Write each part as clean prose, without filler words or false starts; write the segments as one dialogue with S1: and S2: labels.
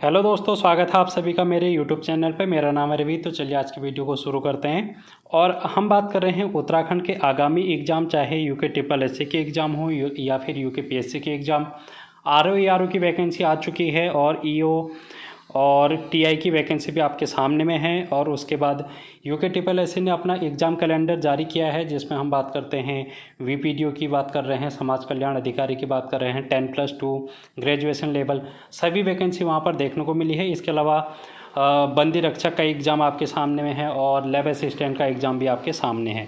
S1: Hello दोस्तों, स्वागत है आप सभी का मेरे यूट्यूब चैनल पे। मेरा नाम है रवि। तो चलिए आज की वीडियो को शुरू करते हैं। और हम बात कर रहे हैं उत्तराखंड के आगामी एग्ज़ाम, चाहे यूके ट्रिपल एससी के एग्ज़ाम हो या फिर यूके पीएससी के एग्ज़ाम। आरओ की वैकेंसी आ चुकी है और ईओ और टीआई की वैकेंसी भी आपके सामने में है। और उसके बाद यूके ट्रिपल एससी ने अपना एग्ज़ाम कैलेंडर जारी किया है, जिसमें हम बात करते हैं वीपीडीओ की बात कर रहे हैं, समाज कल्याण अधिकारी की बात कर रहे हैं, 10+2 ग्रेजुएशन लेवल सभी वैकेंसी वहाँ पर देखने को मिली है। इसके अलावा बंदी रक्षक का एग्ज़ाम आपके सामने में है और लैब असिस्टेंट का एग्ज़ाम भी आपके सामने है।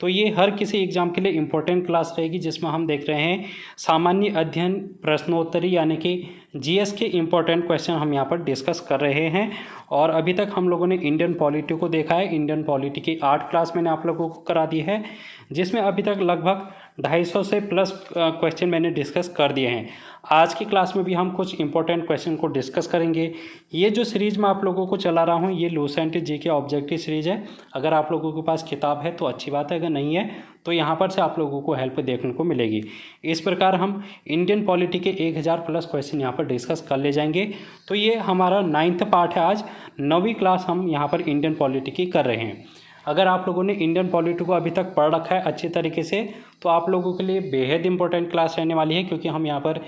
S1: तो ये हर किसी एग्ज़ाम के लिए इम्पोर्टेंट क्लास रहेगी, जिसमें हम देख रहे हैं सामान्य अध्ययन प्रश्नोत्तरी यानी कि जीएस के इम्पोर्टेंट क्वेश्चन हम यहाँ पर डिस्कस कर रहे हैं। और अभी तक हम लोगों ने इंडियन पॉलिटी को देखा है। इंडियन पॉलिटी की 8 क्लास मैंने आप लोगों को करा दी है, जिसमें अभी तक लगभग 250 से प्लस क्वेश्चन मैंने डिस्कस कर दिए हैं। आज की क्लास में भी हम कुछ इंपॉर्टेंट क्वेश्चन को डिस्कस करेंगे। ये जो सीरीज़ मैं आप लोगों को चला रहा हूँ, ये लूसेंट जीके ऑब्जेक्टिव सीरीज़ है। अगर आप लोगों के पास किताब है तो अच्छी बात है, अगर नहीं है तो यहाँ पर से आप लोगों को हेल्प देखने को मिलेगी। इस प्रकार हम इंडियन पॉलिटी के 1000 प्लस क्वेश्चन यहाँ पर डिस्कस कर ले जाएंगे। तो ये हमारा 9th पार्ट है। आज 9वीं क्लास हम यहाँ पर इंडियन पॉलिटी की कर रहे हैं। अगर आप लोगों ने इंडियन पॉलिटी को अभी तक पढ़ रखा है अच्छी तरीके से, तो आप लोगों के लिए बेहद इंपॉर्टेंट क्लास रहने वाली है, क्योंकि हम यहाँ पर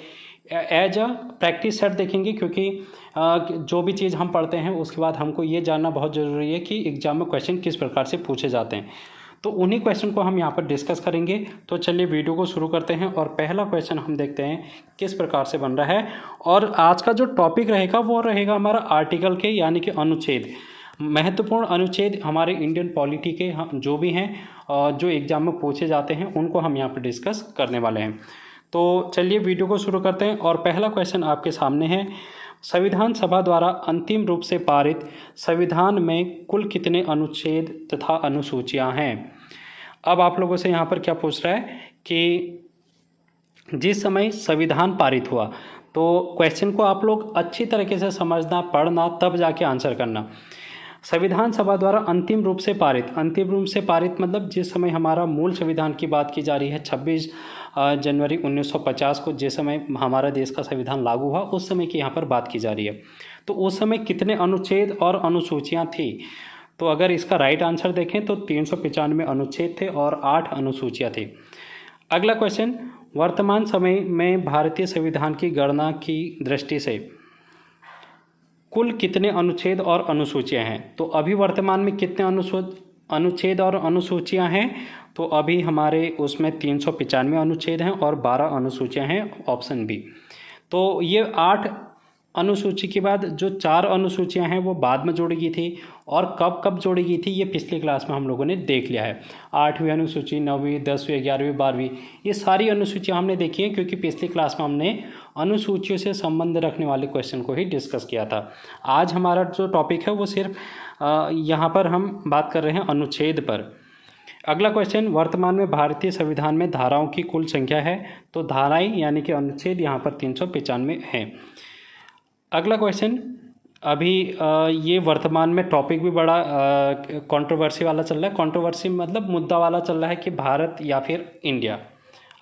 S1: एज अ प्रैक्टिस सेट देखेंगे। क्योंकि जो भी चीज़ हम पढ़ते हैं उसके बाद हमको ये जानना बहुत ज़रूरी है कि एग्ज़ाम में क्वेश्चन किस प्रकार से पूछे जाते हैं। तो उन्हीं क्वेश्चन को हम यहाँ पर डिस्कस करेंगे। तो चलिए वीडियो को शुरू करते हैं और पहला क्वेश्चन हम देखते हैं किस प्रकार से बन रहा है। और आज का जो टॉपिक रहेगा वो रहेगा हमारा आर्टिकल के यानी कि अनुच्छेद। महत्वपूर्ण अनुच्छेद हमारे इंडियन पॉलिटी के जो भी हैं और जो एग्ज़ाम में पूछे जाते हैं उनको हम यहाँ पर डिस्कस करने वाले हैं। तो चलिए वीडियो को शुरू करते हैं। और पहला क्वेश्चन आपके सामने है, संविधान सभा द्वारा अंतिम रूप से पारित संविधान में कुल कितने अनुच्छेद तथा अनुसूचियां हैं। अब आप लोगों से यहाँ पर क्या पूछ रहा है कि जिस समय संविधान पारित हुआ, तो क्वेश्चन को आप लोग अच्छी तरीके से समझना, पढ़ना, तब जाके आंसर करना। संविधान सभा द्वारा अंतिम रूप से पारित मतलब जिस समय हमारा मूल संविधान की बात की जा रही है, 26 जनवरी 1950 को जिस समय हमारा देश का संविधान लागू हुआ, उस समय की यहाँ पर बात की जा रही है। तो उस समय कितने अनुच्छेद और अनुसूचियाँ थी। तो अगर इसका राइट आंसर देखें तो 395 अनुच्छेद थे और 8 अनुसूचियाँ थी। अगला क्वेश्चन, वर्तमान समय में भारतीय संविधान की गणना की दृष्टि से कुल कितने अनुच्छेद और अनुसूचियां हैं। तो अभी वर्तमान में कितने अनुच्छेद और अनुसूचियां हैं। तो अभी हमारे उसमें 395 अनुच्छेद हैं और 12 अनुसूचियां हैं, ऑप्शन बी। तो ये 8 अनुसूची के बाद जो 4 अनुसूचियां हैं वो बाद में जोड़ी गई थी। और कब कब जोड़ी गई थी ये पिछली क्लास में हम लोगों ने देख लिया है। 8वीं अनुसूची, 9वीं, 10वीं, 11वीं, 12वीं, ये सारी अनुसूचियां हमने देखी हैं, क्योंकि पिछली क्लास में हमने अनुसूचियों से संबंध रखने वाले क्वेश्चन को ही डिस्कस किया था। आज हमारा जो टॉपिक है वो सिर्फ यहाँ पर हम बात कर रहे हैं अनुच्छेद पर। अगला क्वेश्चन, वर्तमान में भारतीय संविधान में धाराओं की कुल संख्या है। तो धाराएं यानी कि अनुच्छेद यहाँ पर 395 हैं। अगला क्वेश्चन, अभी ये वर्तमान में टॉपिक भी बड़ा कंट्रोवर्सी वाला चल रहा है। कंट्रोवर्सी मतलब मुद्दा वाला चल रहा है कि भारत या फिर इंडिया।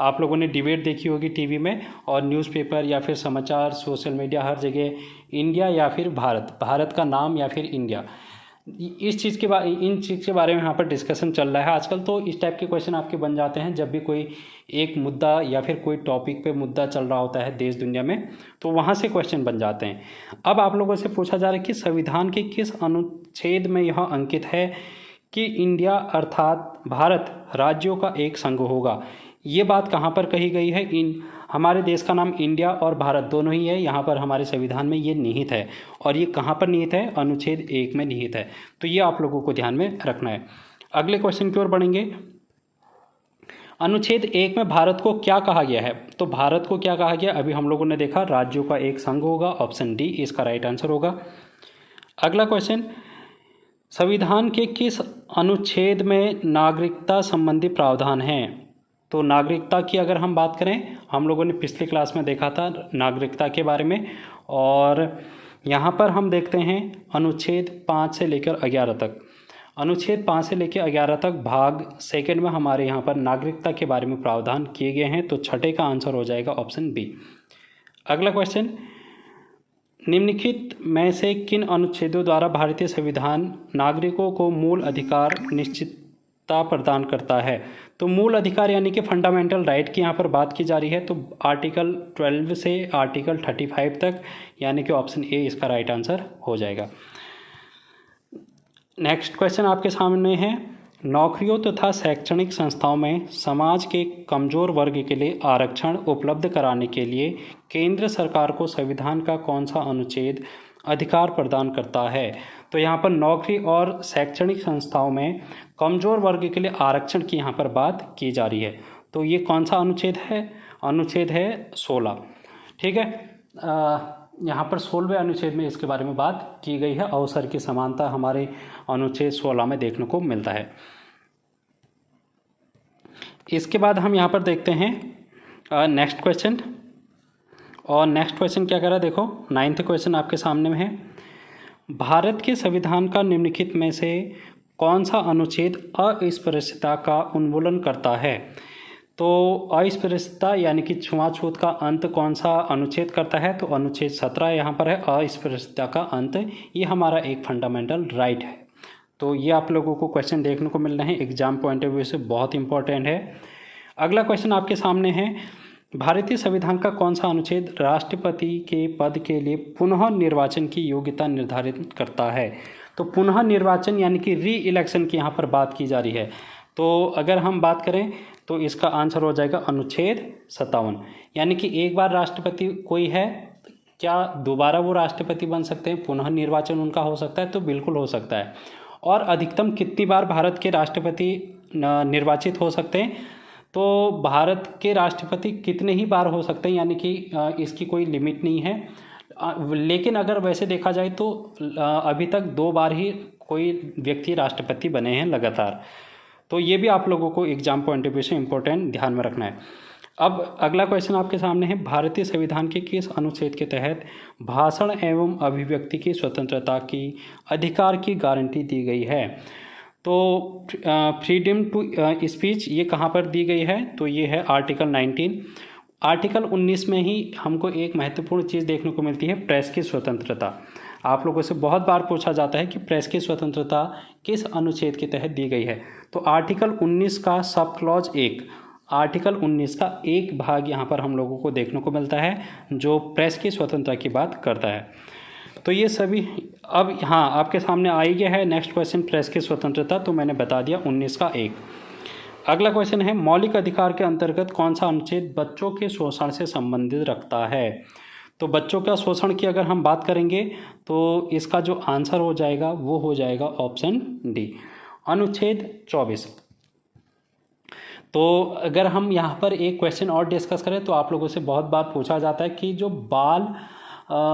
S1: आप लोगों ने डिबेट देखी होगी टीवी में और न्यूज़पेपर या फिर समाचार, सोशल मीडिया, हर जगह इंडिया या फिर भारत का नाम या फिर इंडिया, इन चीज़ के बारे में यहाँ पर डिस्कशन चल रहा है आजकल। तो इस टाइप के क्वेश्चन आपके बन जाते हैं जब भी कोई एक मुद्दा या फिर कोई टॉपिक पे मुद्दा चल रहा होता है देश दुनिया में, तो वहाँ से क्वेश्चन बन जाते हैं। अब आप लोगों से पूछा जा रहा है कि संविधान के किस अनुच्छेद में यह अंकित है कि इंडिया अर्थात भारत राज्यों का एक संघ होगा। ये बात कहाँ पर कही गई है। हमारे देश का नाम इंडिया और भारत दोनों ही है, यहाँ पर हमारे संविधान में ये निहित है। और ये कहाँ पर निहित है, अनुच्छेद 1 में निहित है। तो ये आप लोगों को ध्यान में रखना है। अगले क्वेश्चन की ओर बढ़ेंगे। अनुच्छेद 1 में भारत को क्या कहा गया है। तो भारत को क्या कहा गया, अभी हम लोगों ने देखा, राज्यों का एक संघ होगा, ऑप्शन डी इसका राइट आंसर होगा। अगला क्वेश्चन, संविधान के किस अनुच्छेद में नागरिकता संबंधी प्रावधान हैं। तो नागरिकता की अगर हम बात करें, हम लोगों ने पिछली क्लास में देखा था नागरिकता के बारे में। और यहाँ पर हम देखते हैं अनुच्छेद 5 से लेकर 11 तक। अनुच्छेद 5 से लेकर 11 तक भाग 2 में हमारे यहाँ पर नागरिकता के बारे में प्रावधान किए गए हैं। तो छठे का आंसर हो जाएगा ऑप्शन बी। अगला क्वेश्चन, निम्नलिखित में से किन अनुच्छेदों द्वारा भारतीय संविधान नागरिकों को मूल अधिकार निश्चितता प्रदान करता है? तो मूल अधिकार यानी कि फंडामेंटल राइट की यहाँ पर बात की जा रही है, तो आर्टिकल 12 से आर्टिकल 35 तक, यानी कि ऑप्शन ए इसका राइट आंसर हो जाएगा। नेक्स्ट क्वेश्चन आपके सामने है, नौकरियों तथा शैक्षणिक संस्थाओं में समाज के कमजोर वर्ग के लिए आरक्षण उपलब्ध कराने के लिए केंद्र सरकार को संविधान का कौन सा अनुच्छेद अधिकार प्रदान करता है? तो यहाँ पर नौकरी और शैक्षणिक संस्थाओं में कमजोर वर्ग के लिए आरक्षण की यहाँ पर बात की जा रही है, तो ये कौन सा अनुच्छेद है? अनुच्छेद है 16। ठीक है, यहाँ पर 16वें अनुच्छेद में इसके बारे में बात की गई है। अवसर की समानता हमारे अनुच्छेद 16 में देखने को मिलता है। इसके बाद हम यहाँ पर देखते हैं नेक्स्ट क्वेश्चन, और नेक्स्ट क्वेश्चन क्या कह रहा है, देखो 9th क्वेश्चन आपके सामने में है, भारत के संविधान का निम्नलिखित में से कौन सा अनुच्छेद अस्पृश्यता का उन्मूलन करता है? तो अस्पृश्यता यानी कि छुआछूत का अंत कौन सा अनुच्छेद करता है? तो अनुच्छेद 17 यहाँ पर है, अस्पृश्यता का अंत, ये हमारा एक फंडामेंटल राइट है। तो ये आप लोगों को क्वेश्चन देखने को मिल रहे हैं, एग्जाम पॉइंट ऑफ व्यू से बहुत इंपॉर्टेंट है। अगला क्वेश्चन आपके सामने है, भारतीय संविधान का कौन सा अनुच्छेद राष्ट्रपति के पद के लिए पुनः निर्वाचन की योग्यता निर्धारित करता है? तो पुनः निर्वाचन यानी कि री इलेक्शन की यहाँ पर बात की जा रही है। तो अगर हम बात करें तो इसका आंसर हो जाएगा अनुच्छेद 57, यानी कि एक बार राष्ट्रपति कोई है, क्या दोबारा वो राष्ट्रपति बन सकते हैं? पुनः निर्वाचन उनका हो सकता है? तो बिल्कुल हो सकता है। और अधिकतम कितनी बार भारत के राष्ट्रपति निर्वाचित हो सकते हैं? तो भारत के राष्ट्रपति कितने ही बार हो सकते हैं, यानी कि इसकी कोई लिमिट नहीं है। लेकिन अगर वैसे देखा जाए तो अभी तक 2 बार ही कोई व्यक्ति राष्ट्रपति बने हैं लगातार। तो ये भी आप लोगों को एग्जाम पॉइंट ऑफ व्यू से इम्पोर्टेंट ध्यान में रखना है। अब अगला क्वेश्चन आपके सामने है, भारतीय संविधान के किस अनुच्छेद के तहत भाषण एवं अभिव्यक्ति की स्वतंत्रता की अधिकार की गारंटी दी गई है? तो फ्रीडम टू स्पीच ये कहाँ पर दी गई है? तो ये है आर्टिकल 19। आर्टिकल 19 में ही हमको एक महत्वपूर्ण चीज़ देखने को मिलती है, प्रेस की स्वतंत्रता। आप लोगों से बहुत बार पूछा जाता है कि प्रेस की स्वतंत्रता किस अनुच्छेद के तहत दी गई है? तो आर्टिकल 19 का सब क्लॉज 1, आर्टिकल 19 का एक भाग यहाँ पर हम लोगों को देखने को मिलता है जो प्रेस की स्वतंत्रता की बात करता है। तो ये सभी अब हाँ आपके सामने आ ही गया है नेक्स्ट क्वेश्चन, प्रेस की स्वतंत्रता, तो मैंने बता दिया 19 का 1। अगला क्वेश्चन है, मौलिक अधिकार के अंतर्गत कौन सा अनुच्छेद बच्चों के शोषण से संबंधित रखता है? तो बच्चों का शोषण की अगर हम बात करेंगे तो इसका जो आंसर हो जाएगा वो हो जाएगा ऑप्शन डी, अनुच्छेद 24। तो अगर हम यहाँ पर एक क्वेश्चन और डिस्कस करें तो आप लोगों से बहुत बार पूछा जाता है कि जो बाल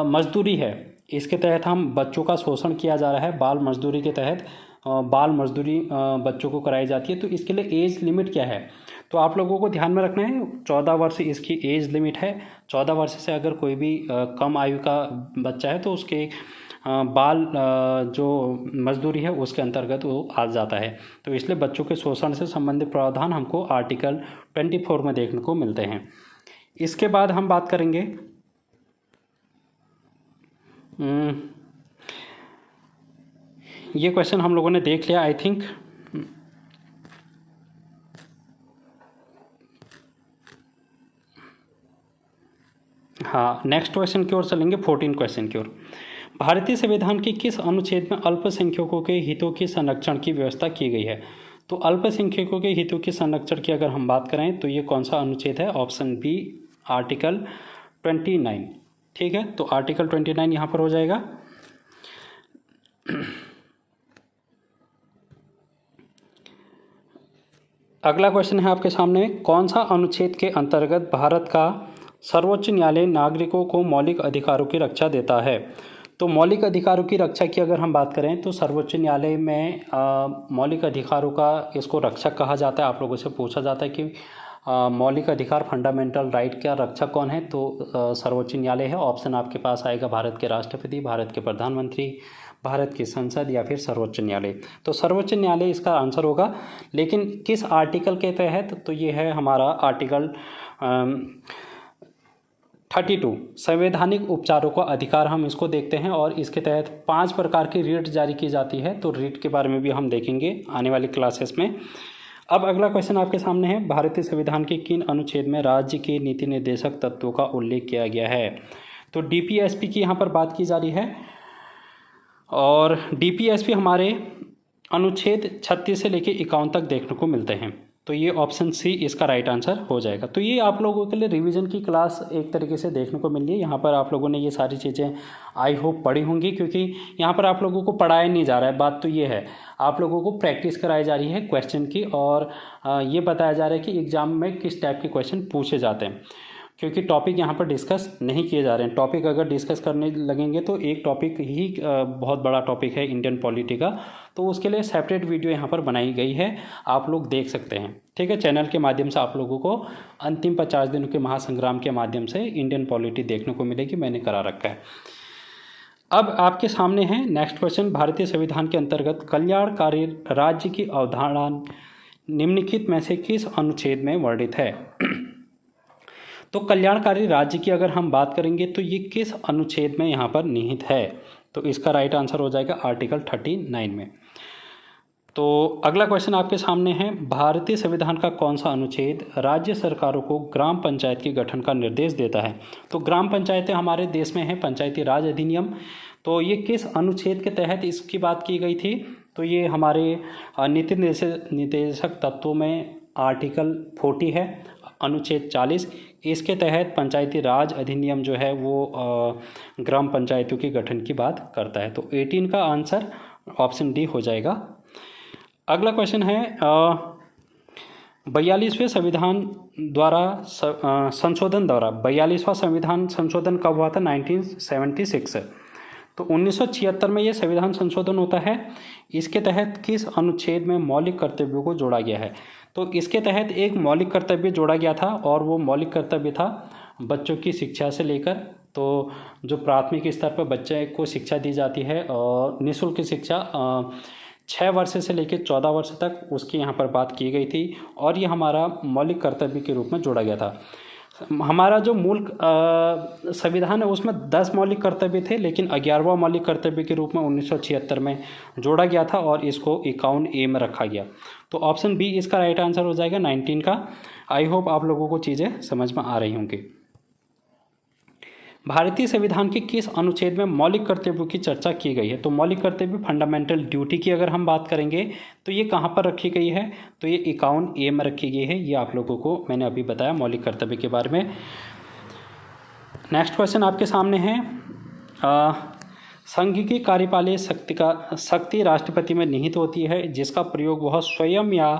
S1: मजदूरी है, इसके तहत हम बच्चों का शोषण किया जा रहा है, बाल मजदूरी के तहत बाल मजदूरी बच्चों को कराई जाती है, तो इसके लिए एज लिमिट क्या है? तो आप लोगों को ध्यान में रखना है 14 वर्ष इसकी एज लिमिट है। 14 वर्ष से अगर कोई भी कम आयु का बच्चा है तो उसके बाल जो मजदूरी है उसके अंतर्गत वो आ जाता है। तो इसलिए बच्चों के शोषण से संबंधित प्रावधान हमको आर्टिकल 24 में देखने को मिलते हैं। इसके बाद हम बात करेंगे ये क्वेश्चन हम लोगों ने देख लिया आई थिंक। हाँ, नेक्स्ट क्वेश्चन की ओर चलेंगे, 14 क्वेश्चन की ओर। भारतीय संविधान के किस अनुच्छेद में अल्पसंख्यकों के हितों की संरक्षण की व्यवस्था की गई है? तो अल्पसंख्यकों के हितों की संरक्षण की अगर हम बात करें तो ये कौन सा अनुच्छेद है? Option B, article 29। ठीक है, तो आर्टिकल 29 यहाँ पर हो जाएगा। अगला क्वेश्चन है आपके सामने, कौन सा अनुच्छेद के अंतर्गत भारत का सर्वोच्च न्यायालय नागरिकों को मौलिक अधिकारों की रक्षा देता है? तो मौलिक अधिकारों की रक्षा की अगर हम बात करें तो सर्वोच्च न्यायालय में मौलिक अधिकारों का इसको रक्षक कहा जाता है। आप लोगों से पूछा जाता है कि मौलिक अधिकार फंडामेंटल राइट का रक्षक कौन है? तो सर्वोच्च न्यायालय है। ऑप्शन आपके पास आएगा भारत के राष्ट्रपति, भारत के प्रधानमंत्री, भारत की संसद या फिर सर्वोच्च न्यायालय। तो सर्वोच्च न्यायालय इसका आंसर होगा। लेकिन किस आर्टिकल के तहत? तो ये है हमारा आर्टिकल 32 संवैधानिक उपचारों का अधिकार, हम इसको देखते हैं और इसके तहत 5 प्रकार की रीट जारी की जाती है। तो रीट के बारे में भी हम देखेंगे आने वाली क्लासेस में। अब अगला क्वेश्चन आपके सामने है, भारतीय संविधान के किन अनुच्छेद में राज्य के नीति निर्देशक तत्वों का उल्लेख किया गया है। तो डीपीएसपी की यहाँ पर बात की जा रही है और डीपीएसपी हमारे अनुच्छेद 36 से लेकर 51 तक देखने को मिलते हैं। तो ये ऑप्शन सी इसका राइट आंसर हो जाएगा। तो ये आप लोगों के लिए रिवीजन की क्लास एक तरीके से देखने को मिल रही है। यहाँ पर आप लोगों ने ये सारी चीज़ें आई होप पढ़ी होंगी, क्योंकि यहाँ पर आप लोगों को पढ़ाया नहीं जा रहा है। बात तो ये है, आप लोगों को प्रैक्टिस कराई जा रही है क्वेश्चन की, और ये बताया जा रहा है कि एग्ज़ाम में किस टाइप के क्वेश्चन पूछे जाते हैं, क्योंकि टॉपिक यहाँ पर डिस्कस नहीं किए जा रहे हैं। टॉपिक अगर डिस्कस करने लगेंगे तो एक टॉपिक ही बहुत बड़ा टॉपिक है इंडियन पॉलिटी का, तो उसके लिए सेपरेट वीडियो यहाँ पर बनाई गई है, आप लोग देख सकते हैं। ठीक है, चैनल के माध्यम से आप लोगों को अंतिम 50 दिनों के महासंग्राम के माध्यम से इंडियन पॉलिटी देखने को मिलेगी, मैंने करा रखा है। अब आपके सामने है नेक्स्ट क्वेश्चन, भारतीय संविधान के अंतर्गत कल्याणकारी राज्य की अवधारणा निम्नलिखित में से किस अनुच्छेद में वर्णित है। तो कल्याणकारी राज्य की अगर हम बात करेंगे तो ये किस अनुच्छेद में यहाँ पर निहित है। तो इसका राइट आंसर हो जाएगा आर्टिकल 39 में। तो अगला क्वेश्चन आपके सामने है, भारतीय संविधान का कौन सा अनुच्छेद राज्य सरकारों को ग्राम पंचायत के गठन का निर्देश देता है। तो ग्राम पंचायतें हमारे देश में है, पंचायती राज अधिनियम। तो ये किस अनुच्छेद के तहत इसकी बात की गई थी। तो ये हमारे नीति निर्देशक तत्वों में आर्टिकल 40 है, अनुच्छेद 40। इसके तहत पंचायती राज अधिनियम जो है वो ग्राम पंचायतों के गठन की बात करता है। तो 18 का आंसर ऑप्शन डी हो जाएगा। अगला क्वेश्चन है, 42वें संविधान द्वारा संशोधन द्वारा 42वां संविधान संशोधन कब हुआ था। 1976। तो 1976 में ये संविधान संशोधन होता है। इसके तहत किस अनुच्छेद में मौलिक कर्तव्यों को जोड़ा गया है। तो इसके तहत एक मौलिक कर्तव्य जोड़ा गया था, और वो मौलिक कर्तव्य था बच्चों की शिक्षा से लेकर, तो जो प्राथमिक स्तर पर बच्चे को शिक्षा दी जाती है और निःशुल्क शिक्षा 6 वर्ष से लेकर 14 वर्ष तक, उसकी यहाँ पर बात की गई थी, और ये हमारा मौलिक कर्तव्य के रूप में जोड़ा गया था। हमारा जो मूल संविधान है उसमें 10 मौलिक कर्तव्य थे, लेकिन 11वां मौलिक कर्तव्य के रूप में 1976 में जोड़ा गया था और इसको 51A में रखा गया। तो ऑप्शन बी इसका राइट आंसर हो जाएगा 19 का। आई होप आप लोगों को चीज़ें समझ में आ रही होंगी। भारतीय संविधान के किस अनुच्छेद में मौलिक कर्तव्यों की चर्चा की गई है। तो मौलिक कर्तव्य फंडामेंटल ड्यूटी की अगर हम बात करेंगे तो ये कहाँ पर रखी गई है। तो ये 51A में रखी गई है। ये आप लोगों को मैंने अभी बताया मौलिक कर्तव्य के बारे में। नेक्स्ट क्वेश्चन आपके सामने है, संघ की कार्यपालक शक्ति राष्ट्रपति में निहित होती है, जिसका प्रयोग वह स्वयं या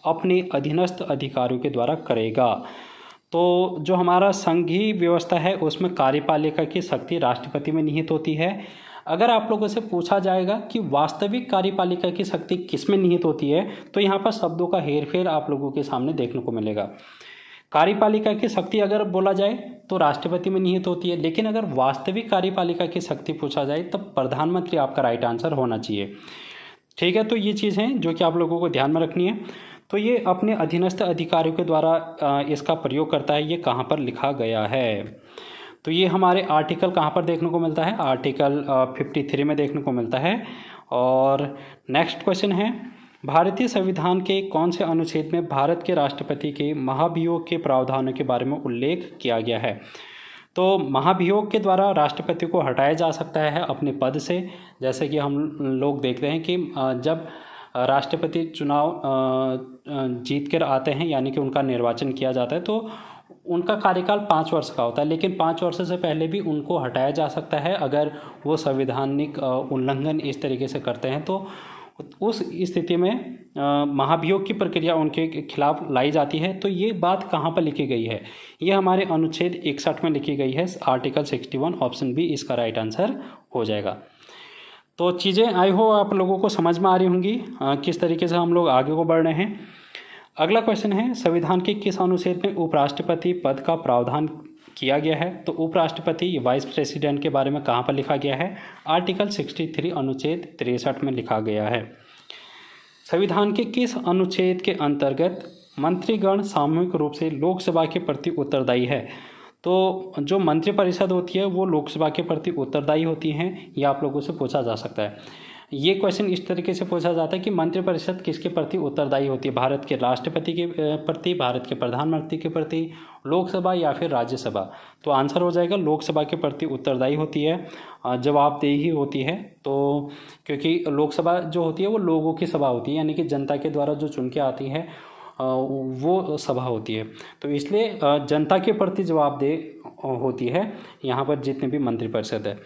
S1: अपने अधीनस्थ अधिकारियों के द्वारा करेगा। तो जो हमारा संघीय व्यवस्था है उसमें कार्यपालिका की शक्ति राष्ट्रपति में निहित होती है। अगर आप लोगों से पूछा जाएगा कि वास्तविक कार्यपालिका की शक्ति किस में निहित होती है, तो यहाँ पर शब्दों का हेरफेर आप लोगों के सामने देखने को मिलेगा। कार्यपालिका की शक्ति अगर बोला जाए तो राष्ट्रपति में निहित होती है, लेकिन अगर वास्तविक कार्यपालिका की शक्ति पूछा जाए तब प्रधानमंत्री आपका राइट आंसर होना चाहिए। ठीक है, तो ये चीज़ है जो कि आप लोगों को ध्यान में रखनी है। तो ये अपने अधीनस्थ अधिकारियों के द्वारा इसका प्रयोग करता है। ये कहाँ पर लिखा गया है। तो ये हमारे आर्टिकल कहाँ पर देखने को मिलता है, आर्टिकल 53 में देखने को मिलता है। और नेक्स्ट क्वेश्चन है, भारतीय संविधान के कौन से अनुच्छेद में भारत के राष्ट्रपति के महाभियोग के प्रावधानों के बारे में उल्लेख किया गया है। तो महाभियोग के द्वारा राष्ट्रपति को हटाया जा सकता है अपने पद से। जैसे कि हम लोग देखते हैं कि जब राष्ट्रपति चुनाव जीत कर आते हैं, यानी कि उनका निर्वाचन किया जाता है, तो उनका कार्यकाल 5 वर्ष का होता है, लेकिन 5 वर्ष से पहले भी उनको हटाया जा सकता है अगर वो संवैधानिक उल्लंघन इस तरीके से करते हैं। तो उस स्थिति में महाभियोग की प्रक्रिया उनके खिलाफ लाई जाती है। तो ये बात कहाँ पर लिखी गई है, ये हमारे अनुच्छेद 61 में लिखी गई है, आर्टिकल 61। ऑप्शन बी इसका राइट आंसर हो जाएगा। तो चीज़ें आई हो आप लोगों को समझ में आ रही होंगी किस तरीके से हम लोग आगे को बढ़ रहे हैं। अगला क्वेश्चन है, संविधान के किस अनुच्छेद में उपराष्ट्रपति पद का प्रावधान किया गया है। तो उपराष्ट्रपति वाइस प्रेसिडेंट के बारे में कहाँ पर लिखा गया है, आर्टिकल 63 अनुच्छेद 63 में लिखा गया है। संविधान के किस अनुच्छेद के अंतर्गत मंत्रीगण सामूहिक रूप से लोकसभा के प्रति उत्तरदायी है। तो जो मंत्रिपरिषद होती है वो लोकसभा के प्रति उत्तरदायी होती हैं, ये आप लोगों से पूछा जा सकता है। ये क्वेश्चन इस तरीके से पूछा जाता है कि मंत्रिपरिषद किसके प्रति उत्तरदायी होती है, भारत के राष्ट्रपति के प्रति, भारत के प्रधानमंत्री के प्रति, लोकसभा या फिर राज्यसभा। तो आंसर हो जाएगा लोकसभा के प्रति उत्तरदायी होती है, जवाबदेही होती है। तो क्योंकि लोकसभा जो होती है वो लोगों की सभा होती है, यानी कि जनता के द्वारा जो चुन के आती है वो सभा होती है, तो इसलिए जनता के प्रति जवाबदेह होती है यहाँ पर जितने भी मंत्रिपरिषद है।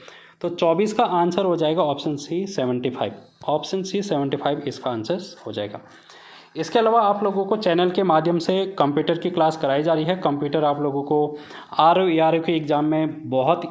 S1: तो 24 का आंसर हो जाएगा ऑप्शन सी 75। ऑप्शन सी 75 इसका आंसर हो जाएगा। इसके अलावा आप लोगों को चैनल के माध्यम से कंप्यूटर की क्लास कराई जा रही है। कंप्यूटर आप लोगों को RO के एग्ज़ाम में बहुत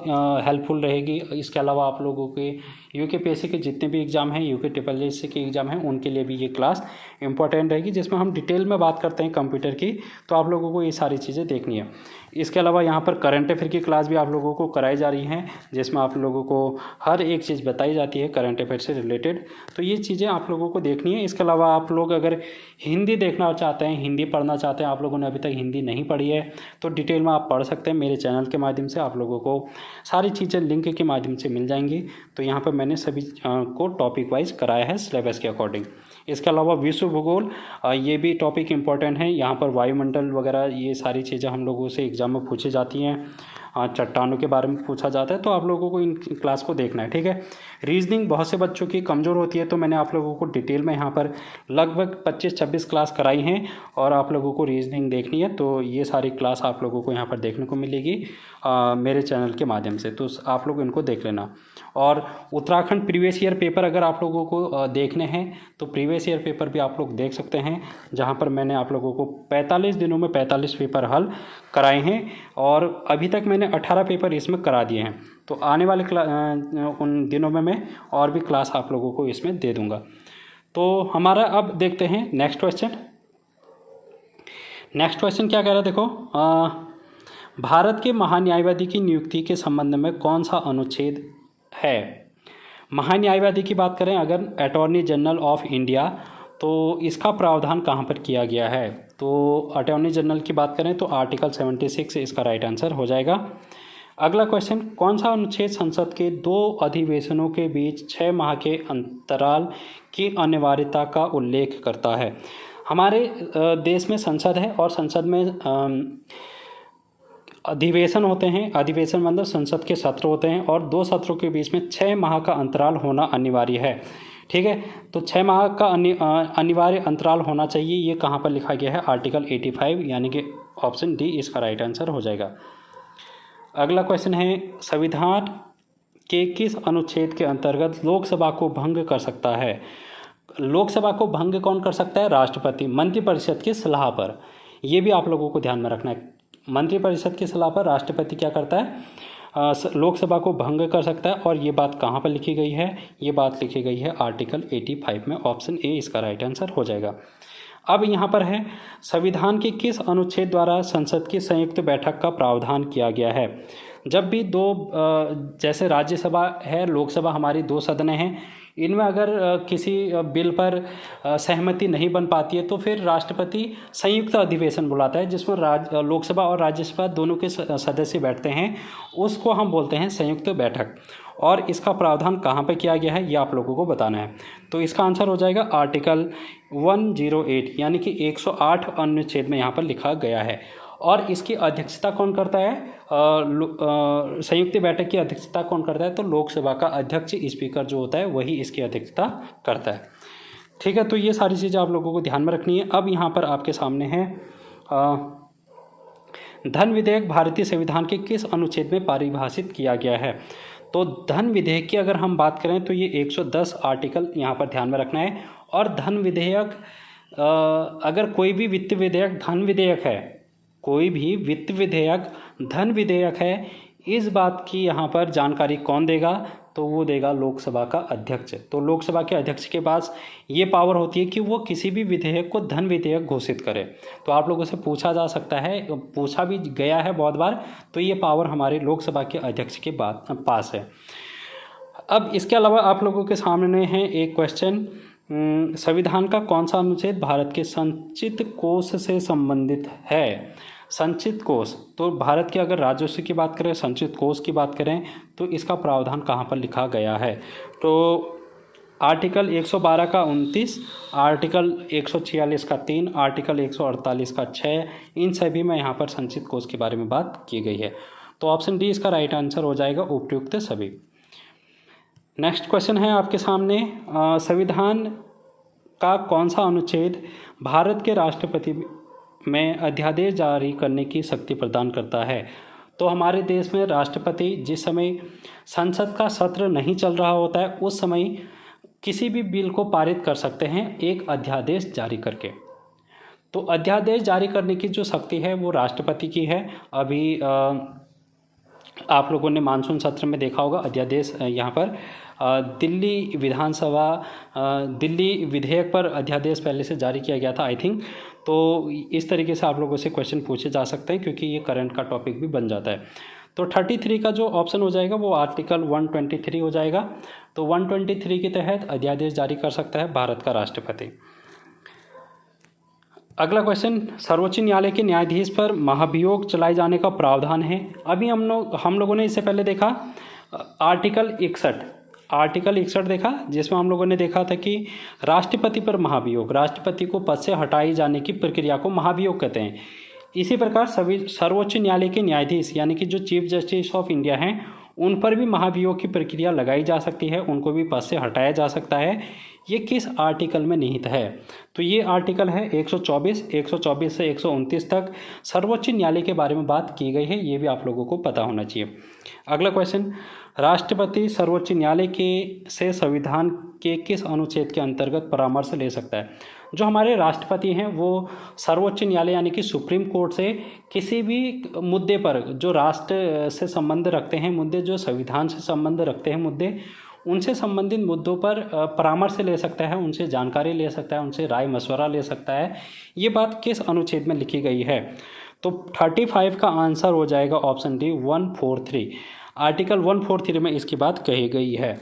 S1: हेल्पफुल रहेगी। इसके अलावा आप लोगों के UKPSC के जितने भी एग्ज़ाम हैं, UKSSC के एग्ज़ाम हैं, उनके लिए भी ये क्लास इंपॉर्टेंट रहेगी, जिसमें हम डिटेल में बात करते हैं कंप्यूटर की। तो आप लोगों को ये सारी चीज़ें देखनी है। इसके अलावा यहाँ पर करंट अफेयर की क्लास भी आप लोगों को कराई जा रही हैं, जिसमें आप लोगों को हर एक चीज़ बताई जाती है करंट अफेयर से रिलेटेड। तो ये चीज़ें आप लोगों को देखनी है। इसके अलावा आप लोग अगर हिंदी देखना चाहते हैं, हिंदी पढ़ना चाहते हैं, आप लोगों ने अभी तक हिंदी नहीं पढ़ी है, तो डिटेल में आप पढ़ सकते हैं। मेरे चैनल के माध्यम से आप लोगों को सारी चीज़ें लिंक के माध्यम से मिल जाएंगी। तो यहाँ पर मैंने सभी को टॉपिक वाइज कराया है सिलेबस के अकॉर्डिंग। इसके अलावा विश्व भूगोल, ये भी टॉपिक इंपॉर्टेंट है। यहाँ पर वायुमंडल वगैरह ये सारी चीज़ें हम लोगों से एग्जाम में पूछी जाती हैं। चट्टानों के बारे में पूछा जाता है, तो आप लोगों को इन क्लास को देखना है, ठीक है। रीजनिंग बहुत से बच्चों की कमज़ोर होती है, तो मैंने आप लोगों को डिटेल में यहाँ पर लगभग 25-26 क्लास कराई हैं और आप लोगों को रीजनिंग देखनी है। तो ये सारी क्लास आप लोगों को यहाँ पर देखने को मिलेगी मेरे चैनल के माध्यम से, तो आप लोग इनको देख लेना। और उत्तराखंड प्रीवियस ईयर पेपर अगर आप लोगों को देखने हैं तो प्रीवियस ईयर पेपर भी आप लोग देख सकते हैं, जहां पर मैंने आप लोगों को 45 दिनों में 45 पेपर हल कराए हैं और अभी तक मैंने 18 पेपर इसमें करा दिए हैं। तो आने वाले उन दिनों में मैं और भी क्लास आप लोगों को इसमें दे दूँगा। तो हमारा अब देखते हैं नेक्स्ट क्वेश्चन। नेक्स्ट क्वेश्चन क्या कह रहा है, देखो, भारत के महान्यायवादी की नियुक्ति के संबंध में कौन सा अनुच्छेद है। महान्यायवादी की बात करें अगर अटॉर्नी जनरल ऑफ इंडिया, तो इसका प्रावधान कहाँ पर किया गया है। तो अटॉर्नी जनरल की बात करें तो आर्टिकल 76 इसका राइट आंसर हो जाएगा। अगला क्वेश्चन, कौन सा अनुच्छेद संसद के 2 अधिवेशनों के बीच 6 माह के अंतराल की अनिवार्यता का उल्लेख करता है। हमारे देश में संसद है और संसद में अधिवेशन होते हैं। अधिवेशन मतलब संसद के सत्र होते हैं और 2 सत्रों के बीच में 6 माह का अंतराल होना अनिवार्य है, ठीक है। तो 6 माह का अनिवार्य अंतराल होना चाहिए। ये कहाँ पर लिखा गया है, आर्टिकल 85, यानी कि ऑप्शन डी इसका राइट आंसर हो जाएगा। अगला क्वेश्चन है, संविधान के किस अनुच्छेद के अंतर्गत लोकसभा को भंग कर सकता है। लोकसभा को भंग कौन कर सकता है, राष्ट्रपति, मंत्रिपरिषद की सलाह पर। यह भी आप लोगों को ध्यान में रखना है, मंत्रिपरिषद की सलाह पर राष्ट्रपति क्या करता है, लोकसभा को भंग कर सकता है। और ये बात कहाँ पर लिखी गई है, ये बात लिखी गई है आर्टिकल 85 में, ऑप्शन ए इसका राइट आंसर हो जाएगा। अब यहाँ पर है, संविधान के किस अनुच्छेद द्वारा संसद की संयुक्त बैठक का प्रावधान किया गया है। जब भी जैसे राज्यसभा है, लोकसभा हमारी 2 सदनें हैं, इनमें अगर किसी बिल पर सहमति नहीं बन पाती है तो फिर राष्ट्रपति संयुक्त अधिवेशन बुलाता है, जिसमें लोकसभा और राज्यसभा दोनों के सदस्य बैठते हैं, उसको हम बोलते हैं संयुक्त बैठक। और इसका प्रावधान कहाँ पर किया गया है ये आप लोगों को बताना है। तो इसका आंसर हो जाएगा आर्टिकल 108, यानी कि 108 अनुच्छेद में यहाँ पर लिखा गया है। और इसकी अध्यक्षता कौन करता है, संयुक्त बैठक की अध्यक्षता कौन करता है, तो लोकसभा का अध्यक्ष, स्पीकर जो होता है वही इसकी अध्यक्षता करता है, ठीक है। तो ये सारी चीज़ें आप लोगों को ध्यान में रखनी है। अब यहाँ पर आपके सामने है, धन विधेयक भारतीय संविधान के किस अनुच्छेद में परिभाषित किया गया है। तो धन विधेयक की अगर हम बात करें तो ये 110 आर्टिकल यहाँ पर ध्यान में रखना है। और धन विधेयक, अगर कोई भी वित्त विधेयक धन विधेयक है, कोई भी वित्त विधेयक धन विधेयक है, इस बात की यहाँ पर जानकारी कौन देगा, तो वो देगा लोकसभा का अध्यक्ष। तो लोकसभा के अध्यक्ष के पास ये पावर होती है कि वो किसी भी विधेयक को धन विधेयक घोषित करे। तो आप लोगों से पूछा जा सकता है, पूछा भी गया है बहुत बार, तो ये पावर हमारे लोकसभा के अध्यक्ष के पास है। अब इसके अलावा आप लोगों के सामने है एक क्वेश्चन, संविधान का कौन सा अनुच्छेद भारत के संचित कोष से संबंधित है। संचित कोष, तो भारत के अगर राजस्व की बात करें, संचित कोष की बात करें, तो इसका प्रावधान कहाँ पर लिखा गया है? तो आर्टिकल 112 का 29, आर्टिकल 146 का 3, आर्टिकल 148 का 6, इन सभी में यहाँ पर संचित कोष के बारे में बात की गई है। तो ऑप्शन डी इसका राइट आंसर हो जाएगा, उपयुक्त सभी। नेक्स्ट क्वेश्चन है आपके सामने, संविधान का कौन सा अनुच्छेद भारत के राष्ट्रपति में अध्यादेश जारी करने की शक्ति प्रदान करता है? तो हमारे देश में राष्ट्रपति जिस समय संसद का सत्र नहीं चल रहा होता है, उस समय किसी भी बिल को पारित कर सकते हैं एक अध्यादेश जारी करके। तो अध्यादेश जारी करने की जो शक्ति है वो राष्ट्रपति की है। अभी आप लोगों ने मानसून सत्र में देखा होगा अध्यादेश, यहाँ पर दिल्ली विधानसभा दिल्ली विधेयक पर अध्यादेश पहले से जारी किया गया था आई थिंक। तो इस तरीके से आप लोगों से क्वेश्चन पूछे जा सकते हैं, क्योंकि ये करंट का टॉपिक भी बन जाता है। तो 33 का जो ऑप्शन हो जाएगा वो आर्टिकल 123 हो जाएगा। तो 123 के तहत अध्यादेश जारी कर सकता है भारत का राष्ट्रपति। अगला क्वेश्चन, सर्वोच्च न्यायालय के न्यायाधीश पर महाभियोग चलाए जाने का प्रावधान है। अभी हम लोगों ने इससे पहले देखा आर्टिकल 61 देखा, जिसमें हम लोगों ने देखा था कि राष्ट्रपति पर महाभियोग, राष्ट्रपति को पद से हटाए जाने की प्रक्रिया को महाभियोग कहते हैं। इसी प्रकार सभी सर्वोच्च न्यायालय के न्यायाधीश यानी कि जो चीफ जस्टिस ऑफ इंडिया हैं, उन पर भी महाभियोग की प्रक्रिया लगाई जा सकती है, उनको भी पद से हटाया जा सकता है। ये किस आर्टिकल में निहित है? तो ये आर्टिकल है 124 से 129 तक सर्वोच्च न्यायालय के बारे में बात की गई है, ये भी आप लोगों को पता होना चाहिए। अगला क्वेश्चन, राष्ट्रपति सर्वोच्च न्यायालय के से संविधान के किस अनुच्छेद के अंतर्गत परामर्श ले सकता है? जो हमारे राष्ट्रपति हैं वो सर्वोच्च न्यायालय यानी कि सुप्रीम कोर्ट से किसी भी मुद्दे पर जो राष्ट्र से संबंध रखते हैं मुद्दे, जो संविधान से संबंध रखते हैं मुद्दे, उनसे संबंधित मुद्दों पर परामर्श ले सकता है, उनसे जानकारी ले सकता है, उनसे राय मशवरा ले सकता है। ये बात किस अनुच्छेद में लिखी गई है? तो 35 का आंसर हो जाएगा ऑप्शन डी 143। आर्टिकल 143 में इसकी बात कही गई है।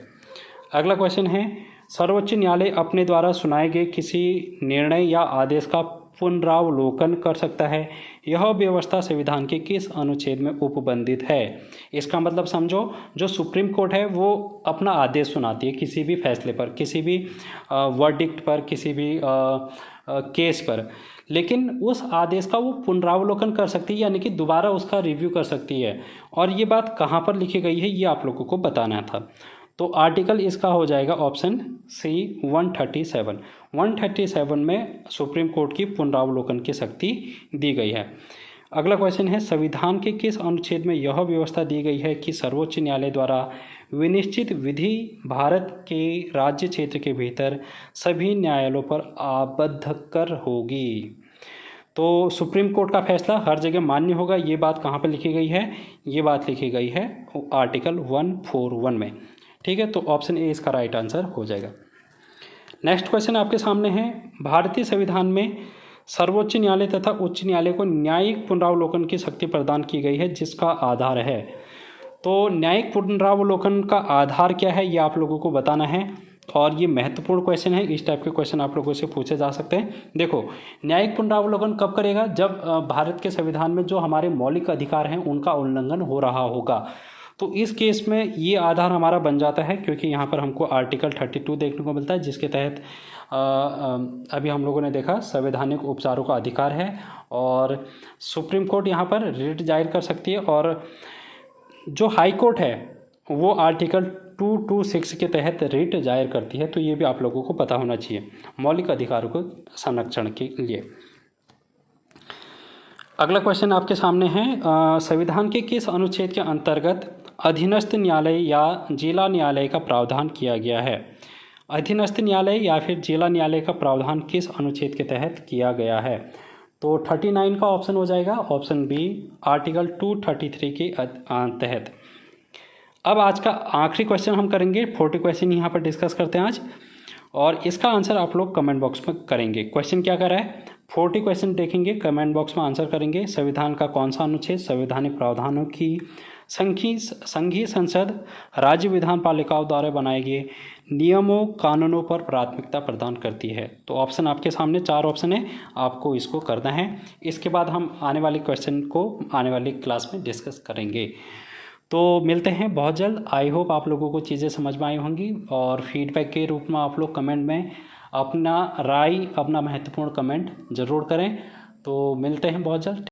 S1: अगला क्वेश्चन है, सर्वोच्च न्यायालय अपने द्वारा सुनाए गए किसी निर्णय या आदेश का पुनरावलोकन कर सकता है। यह व्यवस्था संविधान के किस अनुच्छेद में उपबंधित है? इसका मतलब समझो, जो सुप्रीम कोर्ट है वो अपना आदेश सुनाती है किसी भी फैसले पर, किसी भी वर्डिक्ट पर, किसी भी केस पर, लेकिन उस आदेश का वो पुनरावलोकन कर सकती है, यानी कि दोबारा उसका रिव्यू कर सकती है। और ये बात कहाँ पर लिखी गई है ये आप लोगों को बताना था। तो आर्टिकल इसका हो जाएगा ऑप्शन सी 137 में सुप्रीम कोर्ट की पुनरावलोकन की शक्ति दी गई है। अगला क्वेश्चन है, संविधान के किस अनुच्छेद में यह व्यवस्था दी गई है कि सर्वोच्च न्यायालय द्वारा विनिश्चित विधि भारत के राज्य क्षेत्र के भीतर सभी न्यायालयों पर आबद्धकर होगी? तो सुप्रीम कोर्ट का फैसला हर जगह मान्य होगा, ये बात कहाँ पर लिखी गई है? ये बात लिखी गई है आर्टिकल 141 में। ठीक है, तो ऑप्शन ए इसका राइट आंसर हो जाएगा। नेक्स्ट क्वेश्चन आपके सामने है, भारतीय संविधान में सर्वोच्च न्यायालय तथा उच्च न्यायालय को न्यायिक पुनरावलोकन की शक्ति प्रदान की गई है, जिसका आधार है। तो न्यायिक पुनरावलोकन का आधार क्या है ये आप लोगों को बताना है, और ये महत्वपूर्ण क्वेश्चन है। इस टाइप के क्वेश्चन आप लोगों से पूछे जा सकते हैं। देखो, न्यायिक पुनरावलोकन कब करेगा? जब भारत के संविधान में जो हमारे मौलिक अधिकार हैं उनका उल्लंघन हो रहा होगा। तो इस केस में ये आधार हमारा बन जाता है, क्योंकि यहाँ पर हमको आर्टिकल 32 देखने को मिलता है, जिसके तहत अभी हम लोगों ने देखा संवैधानिक उपचारों का अधिकार है, और सुप्रीम कोर्ट यहाँ पर रिट जाहिर कर सकती है, और जो हाई कोर्ट है वो आर्टिकल 226 के तहत रिट जाहिर करती है। तो ये भी आप लोगों को पता होना चाहिए मौलिक अधिकारों को संरक्षण के लिए। अगला क्वेश्चन आपके सामने है, संविधान के किस अनुच्छेद के अंतर्गत अधीनस्थ न्यायालय या जिला न्यायालय का प्रावधान किया गया है? अधीनस्थ न्यायालय या फिर जिला न्यायालय का प्रावधान किस अनुच्छेद के तहत किया गया है? तो 39 का ऑप्शन हो जाएगा ऑप्शन बी आर्टिकल 233 के तहत। अब आज का आखिरी क्वेश्चन हम करेंगे, 40 क्वेश्चन यहाँ पर डिस्कस करते हैं आज, और इसका आंसर आप लोग कमेंट बॉक्स में करेंगे। क्वेश्चन क्या कर रहा है? 40 क्वेश्चन देखेंगे, कमेंट बॉक्स में आंसर करेंगे। संविधान का कौन सा अनुच्छेद संवैधानिक प्रावधानों की संघीय संसद राज्य विधान पालिकाओं द्वारा बनाए गए नियमों कानूनों पर प्राथमिकता प्रदान करती है। तो ऑप्शन आपके सामने 4 ऑप्शन है, आपको इसको करना है। इसके बाद हम आने वाले क्वेश्चन को आने वाली क्लास में डिस्कस करेंगे। तो मिलते हैं बहुत जल्द। आई होप आप लोगों को चीज़ें समझ में आई होंगी, और फीडबैक के रूप में आप लोग कमेंट में अपना राय, अपना महत्वपूर्ण कमेंट ज़रूर करें। तो मिलते हैं बहुत जल्द।